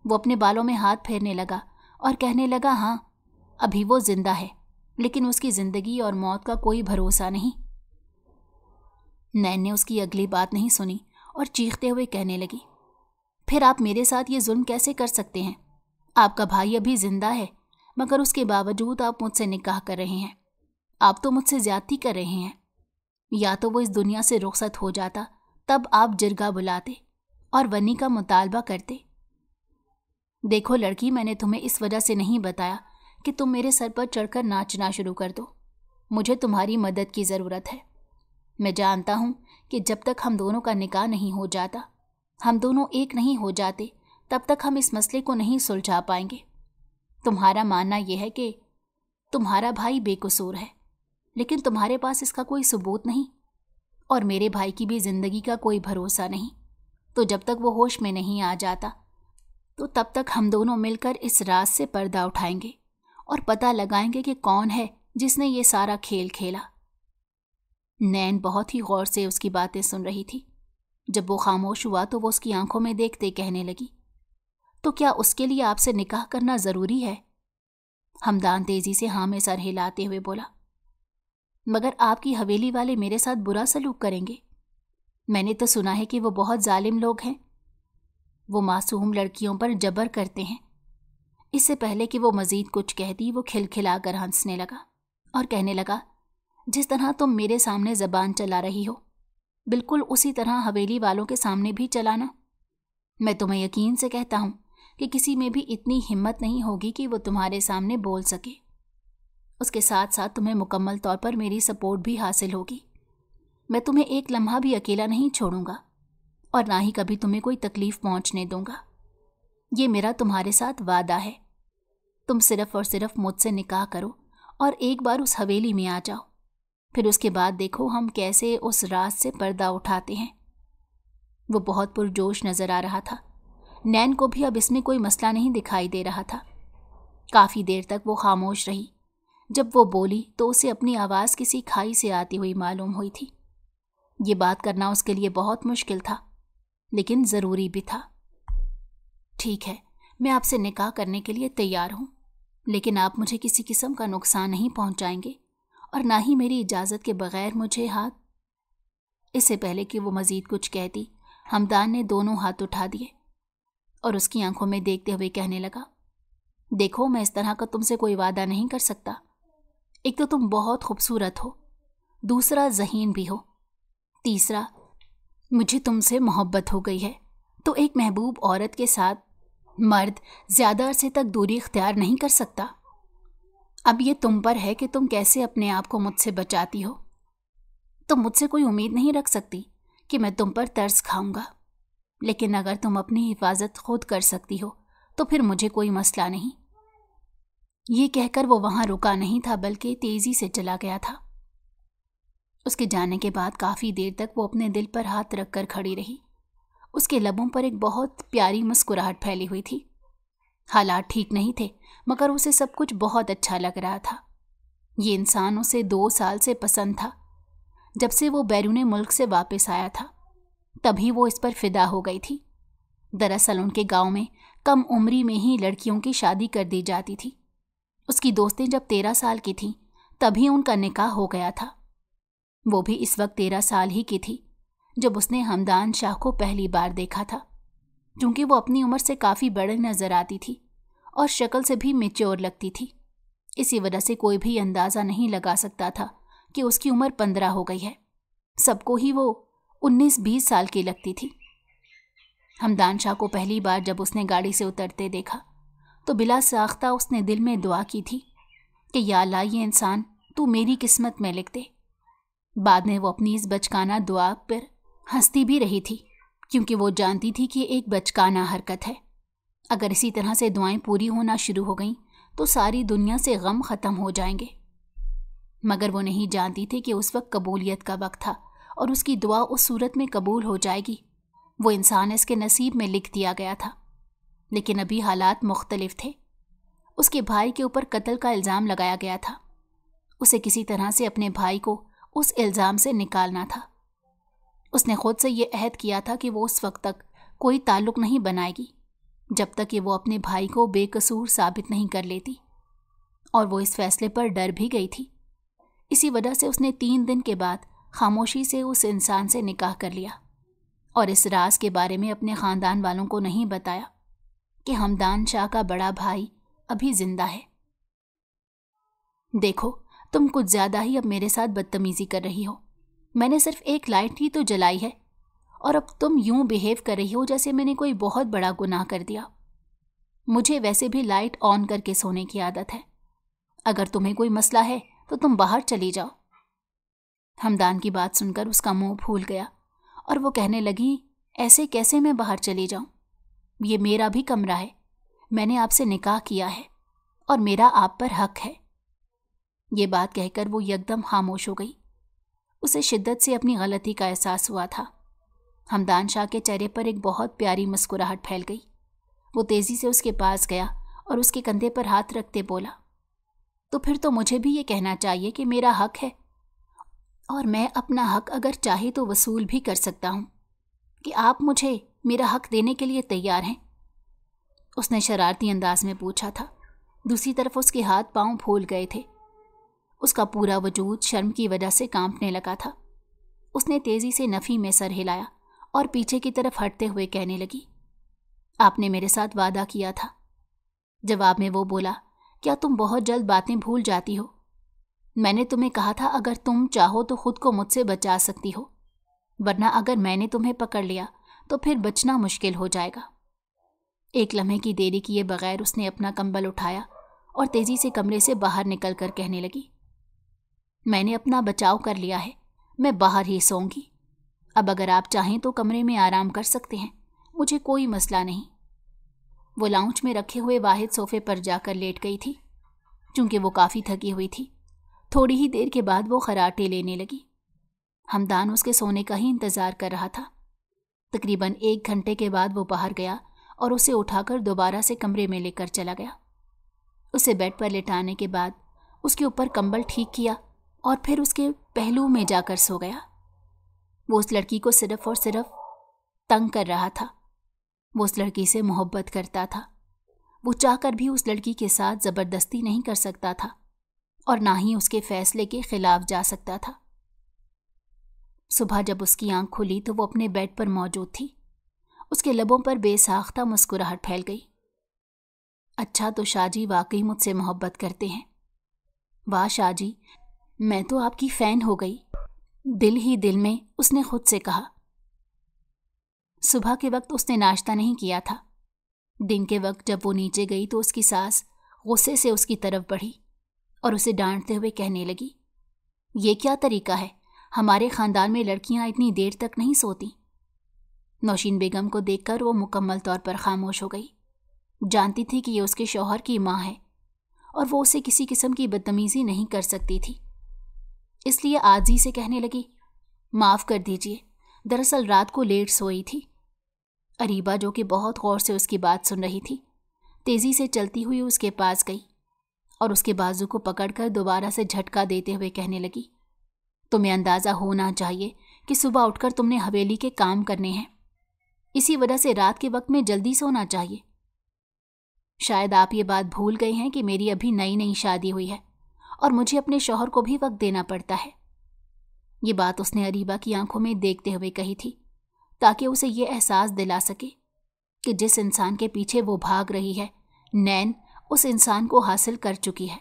वो अपने बालों में हाथ फेरने लगा और कहने लगा, हाँ, अभी वो जिंदा है, लेकिन उसकी जिंदगी और मौत का कोई भरोसा नहीं। नैन ने उसकी अगली बात नहीं सुनी और चीखते हुए कहने लगी, फिर आप मेरे साथ ये जुल्म कैसे कर सकते हैं? आपका भाई अभी जिंदा है, मगर उसके बावजूद आप मुझसे निकाह कर रहे हैं। आप तो मुझसे ज्यादती कर रहे हैं। या तो वो इस दुनिया से रुखसत हो जाता, तब आप जिरगा बुलाते और वनी का मुतालबा करते। देखो लड़की, मैंने तुम्हें इस वजह से नहीं बताया कि तुम मेरे सर पर चढ़कर नाचना शुरू कर दो। मुझे तुम्हारी मदद की ज़रूरत है। मैं जानता हूँ कि जब तक हम दोनों का निकाह नहीं हो जाता, हम दोनों एक नहीं हो जाते, तब तक हम इस मसले को नहीं सुलझा पाएंगे। तुम्हारा मानना यह है कि तुम्हारा भाई बेकसूर है, लेकिन तुम्हारे पास इसका कोई सबूत नहीं, और मेरे भाई की भी ज़िंदगी का कोई भरोसा नहीं। तो जब तक वो होश में नहीं आ जाता, तो तब तक हम दोनों मिलकर इस राज से पर्दा उठाएंगे और पता लगाएंगे कि कौन है जिसने ये सारा खेल खेला। नैन बहुत ही गौर से उसकी बातें सुन रही थी। जब वो खामोश हुआ तो वो उसकी आंखों में देखते कहने लगी, तो क्या उसके लिए आपसे निकाह करना ज़रूरी है? हमदान तेजी से हाँ में सर हिलाते हुए बोला, मगर आपकी हवेली वाले मेरे साथ बुरा सलूक करेंगे। मैंने तो सुना है कि वो बहुत जालिम लोग हैं। वो मासूम लड़कियों पर जबर करते हैं। इससे पहले कि वो मजीद कुछ कहती, वो खिलखिलाकर हंसने लगा और कहने लगा, जिस तरह तुम मेरे सामने ज़बान चला रही हो, बिल्कुल उसी तरह हवेली वालों के सामने भी चलाना। मैं तुम्हें यकीन से कहता हूँ कि किसी में भी इतनी हिम्मत नहीं होगी कि वो तुम्हारे सामने बोल सके। उसके साथ साथ तुम्हें मुकम्मल तौर पर मेरी सपोर्ट भी हासिल होगी। मैं तुम्हें एक लम्हा भी अकेला नहीं छोड़ूंगा और ना ही कभी तुम्हें कोई तकलीफ पहुंचने दूंगा। ये मेरा तुम्हारे साथ वादा है। तुम सिर्फ और सिर्फ मुझसे निकाह करो और एक बार उस हवेली में आ जाओ, फिर उसके बाद देखो हम कैसे उस राज से पर्दा उठाते हैं। वो बहुत पुरजोश नजर आ रहा था। नैन को भी अब इसमें कोई मसला नहीं दिखाई दे रहा था। काफ़ी देर तक वो खामोश रही। जब वो बोली तो उसे अपनी आवाज़ किसी खाई से आती हुई मालूम हुई थी। ये बात करना उसके लिए बहुत मुश्किल था, लेकिन ज़रूरी भी था। ठीक है, मैं आपसे निकाह करने के लिए तैयार हूँ, लेकिन आप मुझे किसी किस्म का नुकसान नहीं पहुँचाएंगे और ना ही मेरी इजाज़त के बगैर मुझे हाथ। इससे पहले कि वो मज़ीद कुछ कहती, हमदान ने दोनों हाथ उठा दिए और उसकी आंखों में देखते हुए कहने लगा, देखो, मैं इस तरह का तुमसे कोई वादा नहीं कर सकता। एक तो तुम बहुत खूबसूरत हो, दूसरा ज़हीन भी हो, तीसरा मुझे तुमसे मोहब्बत हो गई है। तो एक महबूब औरत के साथ मर्द ज़्यादा अरसे तक दूरी इख्तियार नहीं कर सकता। अब ये तुम पर है कि तुम कैसे अपने आप को मुझसे बचाती हो। तुम मुझसे कोई उम्मीद नहीं रख सकती कि मैं तुम पर तरस खाऊंगा, लेकिन अगर तुम अपनी हिफाजत खुद कर सकती हो तो फिर मुझे कोई मसला नहीं। ये कहकर वो वहाँ रुका नहीं था, बल्कि तेज़ी से चला गया था। उसके जाने के बाद काफ़ी देर तक वो अपने दिल पर हाथ रखकर खड़ी रही। उसके लबों पर एक बहुत प्यारी मुस्कुराहट फैली हुई थी। حالات ٹھیک نہیں تھے مگر اسے سب کچھ بہت اچھا لگ رہا تھا۔ یہ انسان اسے 2 سال سے پسند تھا۔ جب سے وہ بیرون ملک سے واپس آیا تھا تبھی وہ اس پر فدا ہو گئی تھی۔ دراصل ان کے گاؤں میں کم عمری میں ہی لڑکیوں کی شادی کر دی جاتی تھی۔ اس کی دوستیں جب 13 سال کی تھیں تبھی ان کا نکاح ہو گیا تھا۔ وہ بھی اس وقت 13 سال ہی کی تھی جب اس نے ہمدان شاہ کو پہلی بار دیکھا تھا۔ چونکہ وہ اپنی عمر سے کافی بڑی نظر آتی تھی اور شکل سے بھی میچور لگتی تھی، اسی وجہ سے کوئی بھی اندازہ نہیں لگا سکتا تھا کہ اس کی عمر 15 ہو گئی ہے۔ سب کو ہی وہ 19-20 سال کی لگتی تھی۔ ہمدان شاہ کو پہلی بار جب اس نے گاڑی سے اترتے دیکھا تو بلا ساختہ اس نے دل میں دعا کی تھی کہ یا اللہ یہ انسان تو میری قسمت میں لکھ دے۔ بعد میں وہ اپنی اس بچکانہ دعا پر ہنستی بھی رہی تھی کیونکہ وہ جانتی تھی کہ ایک بچکانہ حرکت ہے۔ اگر اسی طرح سے دعائیں پوری ہونا شروع ہو گئیں تو ساری دنیا سے غم ختم ہو جائیں گے۔ مگر وہ نہیں جانتی تھی کہ اس وقت قبولیت کا وقت تھا اور اس کی دعا اس صورت میں قبول ہو جائے گی۔ وہ انسان اس کے نصیب میں لکھ دیا گیا تھا، لیکن ابھی حالات مختلف تھے۔ اس کے بھائی کے اوپر قتل کا الزام لگایا گیا تھا۔ اسے کسی طرح سے اپنے بھائی کو اس الزام سے نکالنا تھا۔ اس نے خود سے یہ عہد کیا تھا کہ وہ اس وقت تک کوئی تعلق نہیں بنائے گی جب تک کہ وہ اپنے بھائی کو بے قصور ثابت نہیں کر لیتی، اور وہ اس فیصلے پر ڈر بھی گئی تھی۔ اسی وجہ سے اس نے 3 دن کے بعد خاموشی سے اس انسان سے نکاح کر لیا اور اس راز کے بارے میں اپنے خاندان والوں کو نہیں بتایا کہ ہمدان شاہ کا بڑا بھائی ابھی زندہ ہے۔ دیکھو تم کچھ زیادہ ہی اب میرے ساتھ بدتمیزی کر رہی ہو۔ میں نے صرف ایک لائٹ ہی تو جلائی ہے اور اب تم یوں بیہیو کر رہی ہو جیسے میں نے کوئی بہت بڑا گناہ کر دیا۔ مجھے ویسے بھی لائٹ آن کر کے سونے کی عادت ہے۔ اگر تمہیں کوئی مسئلہ ہے تو تم باہر چلی جاؤ۔ ہمدان کی بات سن کر اس کا منہ پھول گیا اور وہ کہنے لگی، ایسے کیسے میں باہر چلی جاؤں؟ یہ میرا بھی کمرہ ہے، میں نے آپ سے نکاح کیا ہے اور میرا آپ پر حق ہے۔ یہ بات کہہ کر وہ یکدم خاموش ہو گئی۔ اسے شدت سے اپنی غلطی کا احساس ہوا تھا۔ ہمدان شاہ کے چہرے پر ایک بہت پیاری مسکراہٹ پھیل گئی۔ وہ تیزی سے اس کے پاس گیا اور اس کے کندھے پر ہاتھ رکھتے بولا، تو پھر تو مجھے بھی یہ کہنا چاہیے کہ میرا حق ہے، اور میں اپنا حق اگر چاہے تو وصول بھی کر سکتا ہوں۔ کہ آپ مجھے میرا حق دینے کے لیے تیار ہیں؟ اس نے شرارتی انداز میں پوچھا تھا۔ دوسری طرف اس کے ہاتھ پاؤں پھول گئے تھے۔ اس کا پورا وجود شرم کی وجہ سے کانپنے لگا تھا۔ اس نے تیزی سے نفی میں سر ہلایا اور پیچھے کی طرف ہٹتے ہوئے کہنے لگی، آپ نے میرے ساتھ وعدہ کیا تھا۔ جواب میں وہ بولا، کیا تم بہت جلد باتیں بھول جاتی ہو؟ میں نے تمہیں کہا تھا اگر تم چاہو تو خود کو مجھ سے بچا سکتی ہو، ورنہ اگر میں نے تمہیں پکڑ لیا تو پھر بچنا مشکل ہو جائے گا۔ ایک لمحے کی دیری کیے بغیر اس نے اپنا کمبل اٹھایا اور تیزی سے کمرے سے باہر نکل کر کہنے لگی، میں نے اپنا بچاؤ کر لیا ہے، میں باہر ہی سوں گی۔ اب اگر آپ چاہیں تو کمرے میں آرام کر سکتے ہیں، مجھے کوئی مسئلہ نہیں۔ وہ لاؤنج میں رکھے ہوئے واحد صوفے پر جا کر لیٹ گئی تھی۔ چونکہ وہ کافی تھکی ہوئی تھی، تھوڑی ہی دیر کے بعد وہ خراٹے لینے لگی۔ ہمدان اس کے سونے کا ہی انتظار کر رہا تھا۔ تقریباً 1 گھنٹے کے بعد وہ باہر گیا اور اسے اٹھا کر دوبارہ سے کمرے میں لے کر چلا گیا۔ اسے بیڈ پر لٹانے کے بعد اس کے اوپر کمبل ٹھیک کیا اور پھر اس کے پہلو میں جا کر سو گیا۔ وہ اس لڑکی کو صرف اور صرف تنگ کر رہا تھا۔ وہ اس لڑکی سے محبت کرتا تھا۔ وہ چاہ کر بھی اس لڑکی کے ساتھ زبردستی نہیں کر سکتا تھا اور نہ ہی اس کے فیصلے کے خلاف جا سکتا تھا۔ صبح جب اس کی آنکھ کھلی تو وہ اپنے بیڈ پر موجود تھی۔ اس کے لبوں پر بے ساختہ مسکراہٹ پھیل گئی۔ اچھا تو شاہ جی واقعی مجھ سے محبت کرتے ہیں۔ واہ شاہ جی، میں تو آپ کی فین ہو گئی، دل ہی دل میں اس نے خود سے کہا۔ صبح کے وقت اس نے ناشتہ نہیں کیا تھا۔ دن کے وقت جب وہ نیچے گئی تو اس کی ساس غصے سے اس کی طرف بڑھی اور اسے ڈانٹتے ہوئے کہنے لگی، یہ کیا طریقہ ہے؟ ہمارے خاندان میں لڑکیاں اتنی دیر تک نہیں سوتی۔ نوشین بیگم کو دیکھ کر وہ مکمل طور پر خاموش ہو گئی۔ جانتی تھی کہ یہ اس کے شوہر کی ماں ہے اور وہ اسے کسی قسم کی بدتمیزی نہیں کر سکتی تھی، اس لیے عاجزی سے کہنے لگی، معاف کر دیجیے، دراصل رات کو لیٹ سوئی تھی۔ اریبہ جو کہ بہت غور سے اس کی بات سن رہی تھی، तेजी से चलती हुई उसके पास गई और उसके बाजू को पकड़कर दोबारा से झटका देते हुए कहने लगी, तुम्हें अंदाजा होना चाहिए कि सुबह उठकर तुमने हवेली के काम करने हैं, इसी वजह से रात के वक्त में जल्दी सोना चाहिए। शायद आप ये बात भूल गए हैं कि मेरी अभी नई नई शादी हुई है और मुझे अपने शौहर को भी वक्त देना पड़ता है। ये बात उसने अरीबा की आंखों में देखते हुए कही थी, ताकि उसे ये एहसास दिला सके कि जिस इंसान के पीछे वो भाग रही है, नैन उस इंसान को हासिल कर चुकी है।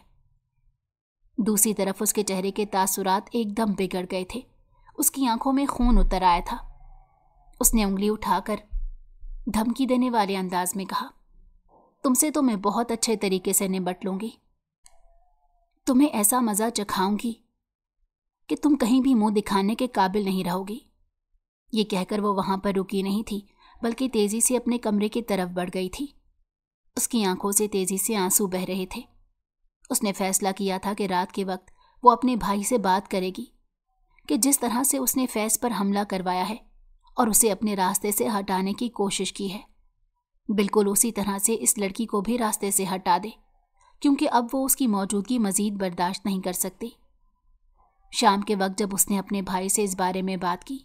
दूसरी तरफ उसके चेहरे के तासुरात एकदम बिगड़ गए थे। उसकी आंखों में खून उतर आया था। उसने उंगली उठाकर धमकी देने वाले अंदाज में कहा, तुमसे तो मैं बहुत अच्छे तरीके से निपट लूंगी। तुम्हें ऐसा मजा चखाऊंगी कि तुम कहीं भी मुंह दिखाने के काबिल नहीं रहोगी। ये कहकर वो वहां पर रुकी नहीं थी, बल्कि तेजी से अपने कमरे की तरफ बढ़ गई थी। उसकी आंखों से तेजी से आंसू बह रहे थे। उसने फैसला किया था कि रात के वक्त वो अपने भाई से बात करेगी कि जिस तरह से उसने फैज़ पर हमला करवाया है और उसे अपने रास्ते से हटाने की कोशिश की है, बिल्कुल उसी तरह से इस लड़की को भी रास्ते से हटा दे, क्योंकि अब वो उसकी मौजूदगी मज़ीद बर्दाश्त नहीं कर सकती। शाम के वक्त जब उसने अपने भाई से इस बारे में बात की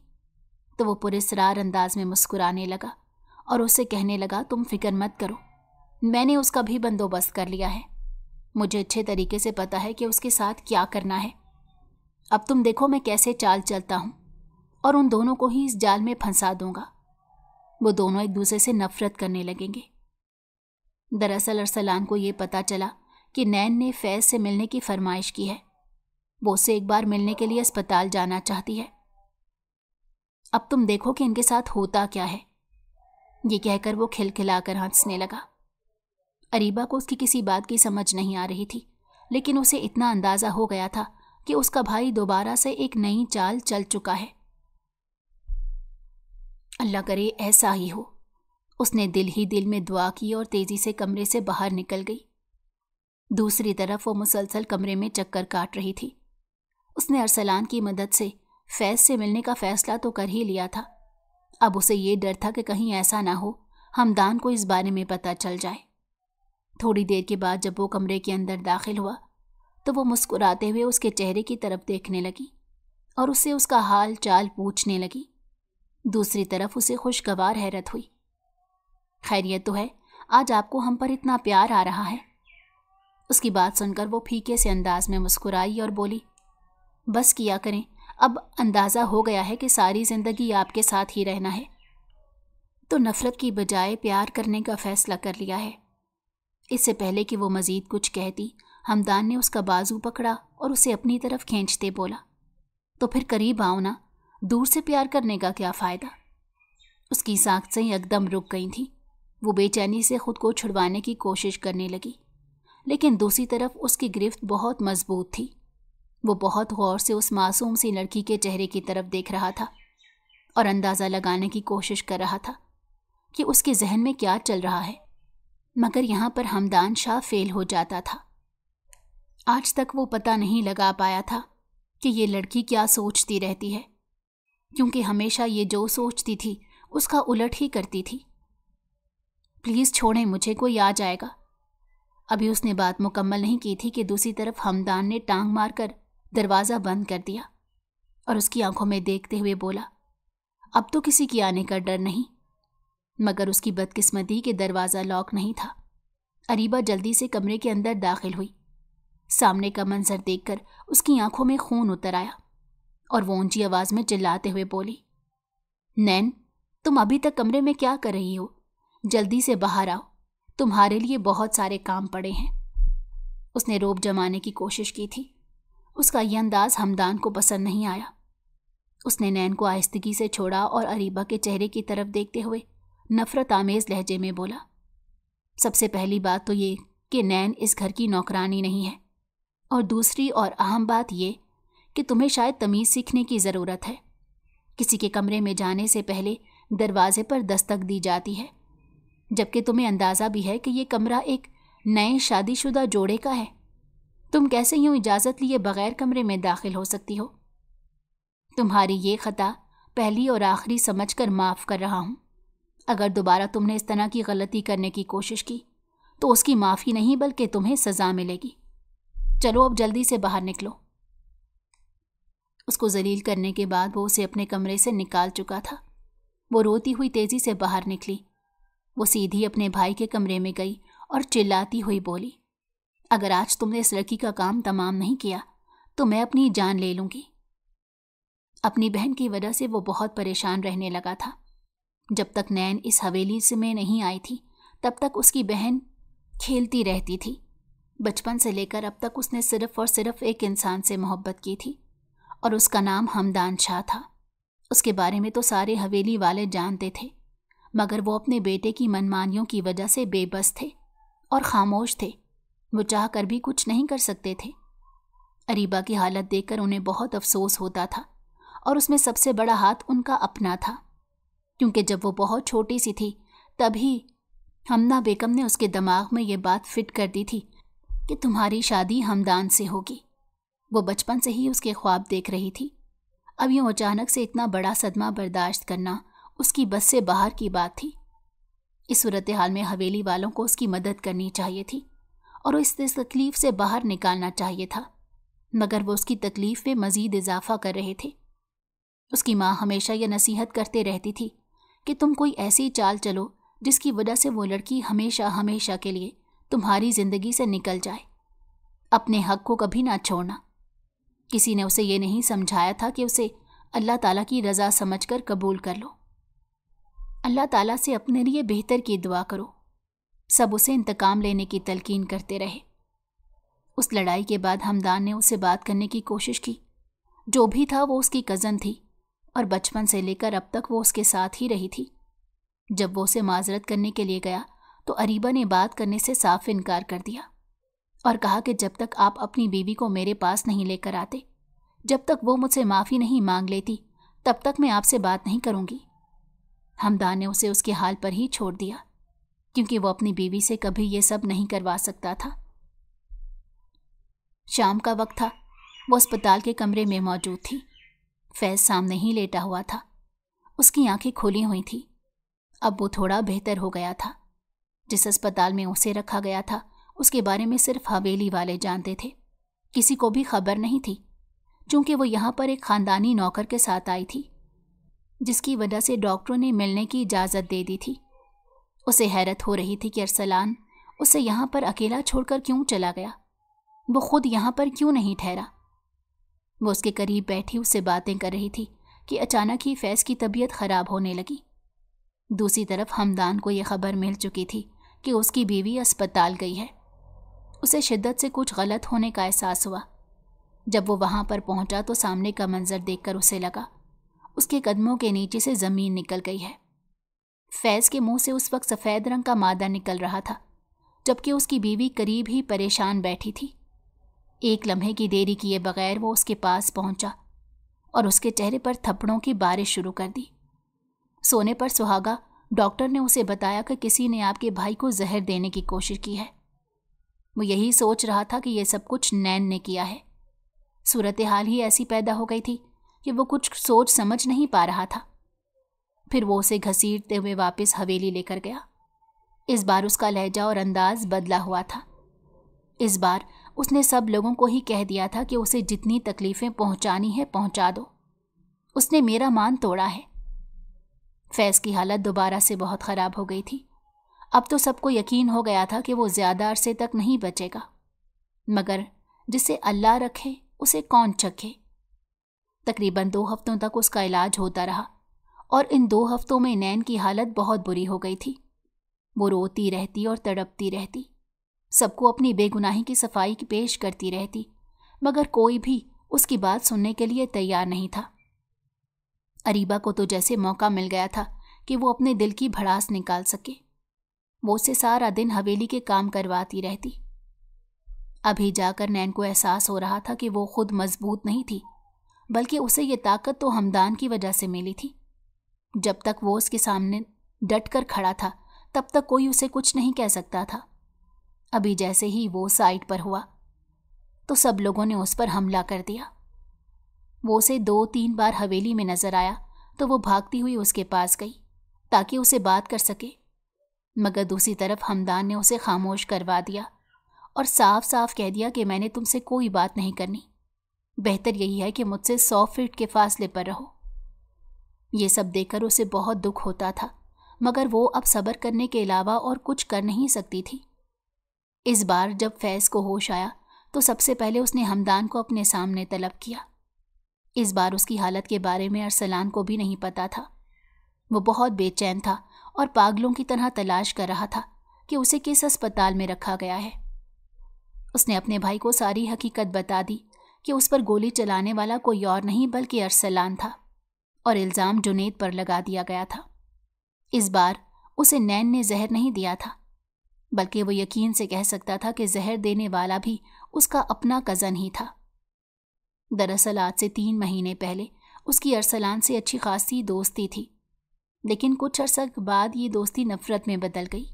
तो वो पुरस्कार अंदाज में मुस्कुराने लगा और उससे कहने लगा, तुम फिक्र मत करो, मैंने उसका भी बंदोबस्त कर लिया है। मुझे अच्छे तरीके से पता है कि उसके साथ क्या करना है। अब तुम देखो मैं कैसे चाल चलता हूँ और उन दोनों को ही इस जाल में फंसा दूंगा। वो दोनों एक दूसरे से नफरत करने लगेंगे। दरअसल अरसलान को ये पता चला कि नैन ने फैज़ से मिलने की फरमाइश की है। वो उससे एक बार मिलने के लिए अस्पताल जाना चाहती है। अब तुम देखो कि इनके साथ होता क्या है। ये कहकर वो खिलखिलाकर हंसने लगा। अरीबा को उसकी किसी बात की समझ नहीं आ रही थी, लेकिन उसे इतना अंदाजा हो गया था कि उसका भाई दोबारा से एक नई चाल चल चुका है। अल्लाह करे ऐसा ही हो। उसने दिल ही दिल में दुआ की और तेजी से कमरे से बाहर निकल गई। दूसरी तरफ वो मुसलसल कमरे में चक्कर काट रही थी। उसने अरसलान की मदद से फैज़ से मिलने का फैसला तो कर ही लिया था। अब उसे ये डर था कि कहीं ऐसा ना हो हमदान को इस बारे में पता चल जाए। थोड़ी देर के बाद जब वो कमरे के अंदर दाखिल हुआ तो वो मुस्कुराते हुए उसके चेहरे की तरफ देखने लगी और उससे उसका हाल चाल पूछने लगी। दूसरी तरफ उसे खुशगवार हैरत हुई। खैरियत तो है, आज आपको हम पर इतना प्यार आ रहा है। उसकी बात सुनकर वो फीके से अंदाज में मुस्कुराई और बोली, बस किया करें, अब अंदाज़ा हो गया है कि सारी ज़िंदगी आपके साथ ही रहना है, तो नफ़रत की बजाय प्यार करने का फ़ैसला कर लिया है। इससे पहले कि वो मज़ीद कुछ कहती, हमदान ने उसका बाजू पकड़ा और उसे अपनी तरफ खींचते बोला, तो फिर करीब आओ ना, दूर से प्यार करने का क्या फ़ायदा। उसकी साँसें एकदम रुक गई थीं। वो बेचैनी से खुद को छुड़वाने की कोशिश करने लगी, लेकिन दूसरी तरफ उसकी गिरफ्त बहुत मजबूत थी। वो बहुत गौर से उस मासूम सी लड़की के चेहरे की तरफ देख रहा था और अंदाज़ा लगाने की कोशिश कर रहा था कि उसके जहन में क्या चल रहा है, मगर यहाँ पर हमदान शाह फेल हो जाता था। आज तक वो पता नहीं लगा पाया था कि ये लड़की क्या सोचती रहती है, क्योंकि हमेशा ये जो सोचती थी उसका उलट ही करती थी। प्लीज़ छोड़ें मुझे, कोई आ जाएगा। अभी उसने बात मुकम्मल नहीं की थी कि दूसरी तरफ हमदान ने टांग मारकर दरवाज़ा बंद कर दिया और उसकी आंखों में देखते हुए बोला, अब तो किसी की आने का डर नहीं। मगर उसकी बदकिस्मती कि दरवाज़ा लॉक नहीं था। अरीबा जल्दी से कमरे के अंदर दाखिल हुई। सामने का मंजर देखकर उसकी आंखों में खून उतर आया और वो ऊंची आवाज़ में चिल्लाते हुए बोली, नैन, तुम अभी तक कमरे में क्या कर रही हो? जल्दी से बाहर आओ, तुम्हारे लिए बहुत सारे काम पड़े हैं। उसने रोब जमाने की कोशिश की थी। उसका यह अंदाज हमदान को पसंद नहीं आया। उसने नैन को आहिस्तगी से छोड़ा और अरीबा के चेहरे की तरफ देखते हुए नफरत आमेज लहजे में बोला, सबसे पहली बात तो ये कि नैन इस घर की नौकरानी नहीं है, और दूसरी और अहम बात ये कि तुम्हें शायद तमीज़ सीखने की ज़रूरत है। किसी के कमरे में जाने से पहले दरवाजे पर दस्तक दी जाती है, जबकि तुम्हें अंदाज़ा भी है कि ये कमरा एक नए शादीशुदा जोड़े का है। तुम कैसे यूँ इजाज़त लिए बग़ैर कमरे में दाखिल हो सकती हो? तुम्हारी ये ख़ता पहली और आखिरी समझकर माफ़ कर रहा हूँ। अगर दोबारा तुमने इस तरह की गलती करने की कोशिश की تو اس کی معافی نہیں بلکہ تمہیں سزا ملے گی۔ چلو اب جلدی سے باہر نکلو۔ اس کو ذلیل کرنے کے بعد وہ اسے اپنے کمرے سے نکال چکا تھا۔ وہ روتی ہوئی تیزی سے باہر نکلی۔ وہ سیدھی اپنے بھائی کے کمرے میں گئی اور چلاتی ہوئی بولی، اگر آج تم نے اس لڑکی کا کام تمام نہیں کیا تو میں اپنی جان لے لوں گی۔ اپنی بہن کی وجہ سے وہ بہت پریشان رہنے لگا تھا۔ جب تک نین اس حویلی میں نہیں آئی تھی تب تک اس کی بہن کھیلتی رہتی تھی۔ بچپن سے لے کر اب تک اس نے صرف اور صرف ایک انسان سے محبت کی تھی اور اس کا نام ہمدان شاہ تھا۔ اس کے بارے میں تو سارے حویلی والے جانتے تھے، مگر وہ اپنے بیٹے کی منمانیوں کی وجہ سے بے بس تھے اور خاموش تھے۔ وہ چاہ کر بھی کچھ نہیں کر سکتے تھے۔ اریبہ کی حالت دیکھ کر انہیں بہت افسوس ہوتا تھا، اور اس میں سب سے بڑا ہاتھ ان کا اپنا تھا، کیونکہ جب وہ بہت چھوٹی سی تھی تبھی ہمنا بیگم نے اس کے دماغ میں یہ بات فٹ کر دی تھی کہ تمہاری شادی ہمدان سے ہوگی۔ وہ بچپن سے ہی اس کے خواب دیکھ رہی تھی۔ اب یوں اچانک سے اتنا بڑا صدمہ برداشت کرنا اس کی بس سے باہر کی بات تھی۔ اس صورتحال میں حویلی والوں کو اس کی مدد کرنی چاہیے تھی اور اس تکلیف سے باہر نکالنا چاہیے تھا، مگر وہ اس کی تکلیف میں مزید اضافہ کر رہے تھے۔ اس کی ماں ہمیشہ یہ نصیحت کرتے رہتی تھی کہ تم کوئی ایسی چال چلو جس کی وجہ سے وہ لڑکی ہمیشہ ہمیشہ کے لیے تمہاری زندگی سے نکل جائے۔ اپنے حق کو کبھی نہ چھوڑنا۔ کسی نے اسے یہ نہیں سمجھایا تھا کہ اسے اللہ تعالیٰ کی رضا سمجھ کر قبول کر لو۔ اللہ تعالیٰ سے اپنے لیے بہتر کی دعا کرو۔ سب اسے انتقام لینے کی تلقین کرتے رہے۔ اس لڑائی کے بعد ہمدان نے اسے بات کرنے کی کوشش کی۔ جو بھی تھا وہ اس کی کزن تھی اور بچپن سے لے کر اب تک وہ اس کے ساتھ ہی رہی تھی۔ جب وہ اسے معذرت کرنے کے لیے گیا تو اریبہ نے بات کرنے سے صاف انکار کر دیا اور کہا کہ جب تک آپ اپنی بیوی کو میرے پاس نہیں لے کر آتے، جب تک وہ مجھ سے معافی نہیں مانگ لیتی، تب تک میں آپ سے بات نہیں کروں گی۔ ہمدان نے اسے اس کے حال پر ہی چھوڑ دیا، کیونکہ وہ اپنی بیوی سے کبھی یہ سب نہیں کروا سکتا تھا۔ شام کا وقت تھا۔ وہ اسپتال کے کمرے میں موجود تھی۔ فیض سامنے ہی لیٹا ہوا تھا۔ اس کی آنکھیں کھلی ہوئی تھیں۔ اب وہ تھوڑا بہتر ہو گیا تھا۔ جس اسپتال میں اسے رکھا گیا تھا اس کے بارے میں صرف حویلی والے جانتے تھے، کسی کو بھی خبر نہیں تھی، چونکہ وہ یہاں پر ایک خاندانی نوکر کے ساتھ آئی تھی، جس کی وجہ سے ڈاکٹروں نے ملنے کی اجازت دے دی تھی۔ اسے حیرت ہو رہی تھی کہ ارسلان اسے یہاں پر اکیلا چھوڑ کر کیوں چلا گیا، وہ خود یہاں پر کیوں نہیں ٹھہرا۔ وہ اس کے قریب بیٹھی اس سے باتیں کر رہی تھی کہ اچانک ہی فیض کی طبیعت خراب ہونے لگی۔ دوسری طرف ہمدان کو یہ خبر مل چکی تھی کہ اس کی بیوی اسپتال گئی ہے۔ اسے شدت سے کچھ غلط ہونے کا احساس ہوا۔ جب وہ وہاں پر پہنچا تو سامنے کا منظر دیکھ کر اسے لگا اس کے قدموں کے نیچے سے زمین نکل گئی ہے۔ فیض کے منہ سے اس وقت سفید رنگ کا مادہ نکل رہا تھا، جبکہ اس کی بیوی قریب ہی پریشان بیٹھی تھی۔ ایک لمحے کی دیری کیے بغیر وہ اس کے پاس پہنچا اور اس کے چہرے پر تھپڑوں کی بارش شروع کر دی۔ سونے پر سہاگا، ڈاکٹر نے اسے بتایا کہ کسی نے آپ کے بھائی کو زہر دینے کی کوشش کی ہے۔ وہ یہی سوچ رہا تھا کہ یہ سب کچھ نین نے کیا ہے۔ صورتحال ہی ایسی پیدا ہو گئی تھی کہ وہ کچھ سوچ سمجھ نہیں پا رہا تھا۔ پھر وہ اسے گھسیٹتے ہوئے واپس حویلی لے کر گیا۔ اس بار اس کا لہجہ اور انداز بدلا ہوا تھا۔ اس بار اس نے سب لوگوں کو ہی کہہ دیا تھا کہ اسے جتنی تکلیفیں پہنچانی ہے پہنچا دو، اس نے میرا مان توڑا ہے۔ فیض کی حالت دوبارہ سے بہت خراب ہو گئی تھی۔ اب تو سب کو یقین ہو گیا تھا کہ وہ زیادہ عرصے تک نہیں بچے گا، مگر جسے اللہ رکھے اسے کون چکھے۔ تقریباً 2 ہفتوں تک اس کا علاج ہوتا رہا، اور ان 2 ہفتوں میں نین کی حالت بہت بری ہو گئی تھی۔ وہ روتی رہتی اور تڑپتی رہتی، سب کو اپنی بے گناہی کی صفائی کی پیش کرتی رہتی، مگر کوئی بھی اس کی بات سننے کے لیے تیار نہیں تھا۔ اریبہ کو تو جیسے موقع مل گیا تھا کہ وہ اپنے دل کی بھڑاس نکال سکے۔ وہ اسے سارا دن حویلی کے کام کرواتی رہتی۔ ابھی جا کر نین کو احساس ہو رہا تھا کہ وہ خود مضبوط نہیں تھی، بلکہ اسے یہ طاقت تو ہمدان کی وجہ سے ملی تھی۔ جب تک وہ اس کے سامنے ڈٹ کر کھڑا تھا تب تک کوئی اسے کچھ نہیں کہہ سکتا تھا۔ ابھی جیسے ہی وہ سائٹ پر ہوا تو سب لوگوں نے اس پر حملہ کر دیا۔ وہ اسے 2-3 بار حویلی میں نظر آیا تو وہ بھاگتی ہوئی اس کے پاس گئی تاکہ اسے بات کر سکے، مگر دوسری طرف ہمدان نے اسے خاموش کروا دیا اور صاف صاف کہہ دیا کہ میں نے تم سے کوئی بات نہیں کرنی، بہتر یہی ہے کہ مجھ سے 100 فٹ کے فاصلے پر رہو۔ یہ سب دیکھ کر اسے بہت دکھ ہوتا تھا، مگر وہ اب صبر کرنے کے علاوہ اور کچھ کر نہیں سکتی تھی۔ اس بار جب فیض کو ہوش آیا تو سب سے پہلے اس نے ہمدان کو اپنے سامنے طلب کیا۔ اس بار اس کی حالت کے بارے میں ارسلان کو بھی نہیں پتا تھا۔ وہ بہت بے چین تھا اور پاگلوں کی طرح تلاش کر رہا تھا کہ اسے کس اسپتال میں رکھا گیا ہے۔ اس نے اپنے بھائی کو ساری حقیقت بتا دی کہ اس پر گولی چلانے والا کوئی اور نہیں بلکہ ارسلان تھا اور الزام جنید پر لگا دیا گیا تھا۔ اس بار اسے نین نے زہر نہیں دیا تھا، بلکہ وہ یقین سے کہہ سکتا تھا کہ زہر دینے والا بھی اس کا اپنا کزن ہی تھا۔ دراصل آج سے 3 مہینے پہلے اس کی ارسلان سے اچھی خاصی دوستی تھی، لیکن کچھ عرصہ بعد یہ دوستی نفرت میں بدل گئی،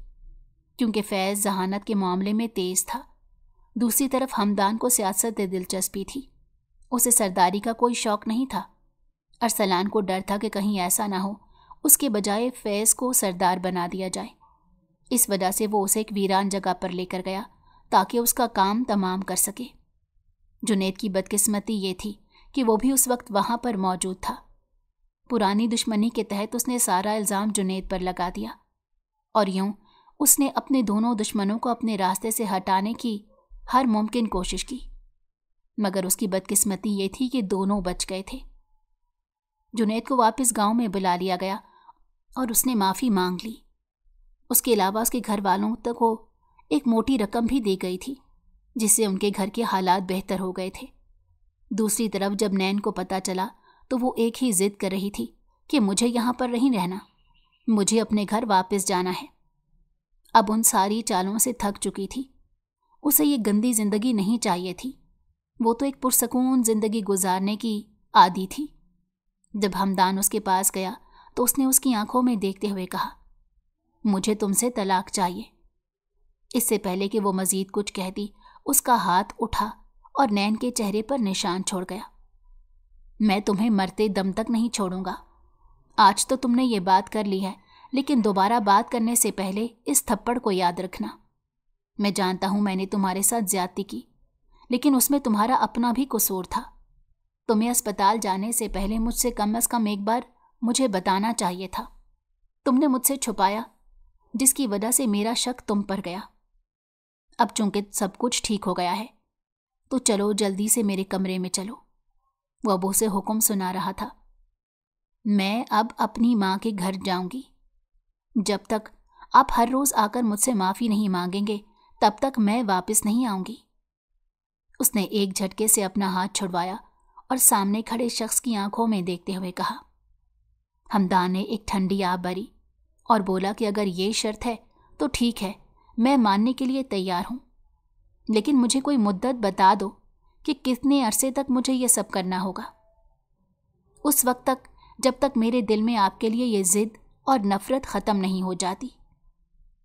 کیونکہ فیض ذہانت کے معاملے میں تیز تھا۔ دوسری طرف ہمدان کو سیاست سے دلچسپی تھی، اسے سرداری کا کوئی شوق نہیں تھا۔ ارسلان کو ڈر تھا کہ کہیں ایسا نہ ہو اس کے بجائے فیض کو سردار بنا دیا جائے۔ اس وجہ سے وہ اسے ایک ویران جگہ پر لے کر گیا تاکہ اس کا کام تمام کر سکے۔ جنید کی بدقسمتی یہ تھی کہ وہ بھی اس وقت وہاں پر موجود تھا۔ پرانی دشمنی کے تحت اس نے سارا الزام جنید پر لگا دیا، اور یوں اس نے اپنے دونوں دشمنوں کو اپنے راستے سے ہٹانے کی ہر ممکن کوشش کی، مگر اس کی بدقسمتی یہ تھی کہ دونوں بچ گئے تھے۔ جنید کو واپس گاؤں میں بلا لیا گیا اور اس نے معافی مانگ لی۔ اس کے علاوہ اس کے گھر والوں تک کو ایک موٹی رقم بھی دی گئی تھی، جس سے ان کے گھر کے حالات بہتر ہو گئے تھے۔ دوسری طرف جب نین کو پتہ چلا تو وہ ایک ہی ضد کر رہی تھی کہ مجھے یہاں پر نہیں رہنا، مجھے اپنے گھر واپس جانا ہے۔ اب ان ساری چالوں سے تھک چکی تھی، اسے یہ گندی زندگی نہیں چاہیے تھی، وہ تو ایک پرسکون زندگی گزارنے کی عادی تھی۔ جب ہمدان اس کے پاس گیا تو اس نے اس کی آنکھوں میں دیکھتے ہوئے کہا، مجھے تم سے طلاق چاہیے۔ اس سے پہلے کہ وہ مزید کچھ کہتی، اس کا ہاتھ اٹھا اور نین کے چہرے پر نشان چھوڑ گیا۔ میں تمہیں مرتے دم تک نہیں چھوڑوں گا۔ آج تو تم نے یہ بات کر لی ہے، لیکن دوبارہ بات کرنے سے پہلے اس تھپڑ کو یاد رکھنا۔ میں جانتا ہوں میں نے تمہارے ساتھ زیادتی کی، لیکن اس میں تمہارا اپنا بھی قصور تھا۔ تمہیں اسپتال جانے سے پہلے مجھ سے کم از کم ایک بار مجھے بتانا چاہیے تھا۔ تم نے مجھ سے چھپایا، جس کی وجہ سے میرا شک تم پر گیا۔ اب چونکہ سب کچھ ٹھیک ہو گیا ہے تو چلو جلدی سے میرے کمرے میں چلو۔ وہ ابو سے حکم سنا رہا تھا۔ میں اب اپنی ماں کے گھر جاؤں گی۔ جب تک آپ ہر روز آ کر مجھ سے معافی نہیں مانگیں گے تب تک میں واپس نہیں آؤں گی۔ اس نے ایک جھٹکے سے اپنا ہاتھ چھڑوایا اور سامنے کھڑے شخص کی آنکھوں میں دیکھتے ہوئے کہا۔ ہمدان نے ایک ٹھنڈی آہ بھری اور بولا کہ اگر یہ شرط ہے تو ٹھیک ہے، میں ماننے کے لیے تیار ہوں، لیکن مجھے کوئی مدت بتا دو کہ کتنے عرصے تک مجھے یہ سب کرنا ہوگا۔ اس وقت تک جب تک میرے دل میں آپ کے لیے یہ ضد اور نفرت ختم نہیں ہو جاتی۔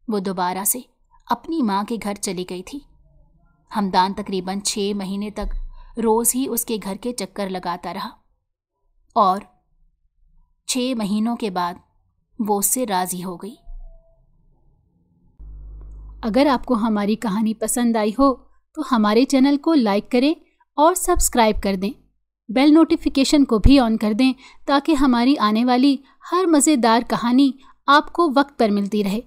وہ دوبارہ سے اپنی ماں کے گھر چلی گئی تھی۔ ہمدان تقریباً 6 مہینے تک روز ہی اس کے گھر کے چکر لگاتا رہا، اور 6 مہینوں کے بعد وہ اس سے راضی ہو گئی۔ اگر آپ کو ہماری کہانی پسند آئی ہو تو ہمارے چینل کو لائک کریں اور سبسکرائب کر دیں۔ بیل نوٹیفیکیشن کو بھی آن کر دیں تاکہ ہماری آنے والی ہر مزیدار کہانی آپ کو وقت پر ملتی رہے۔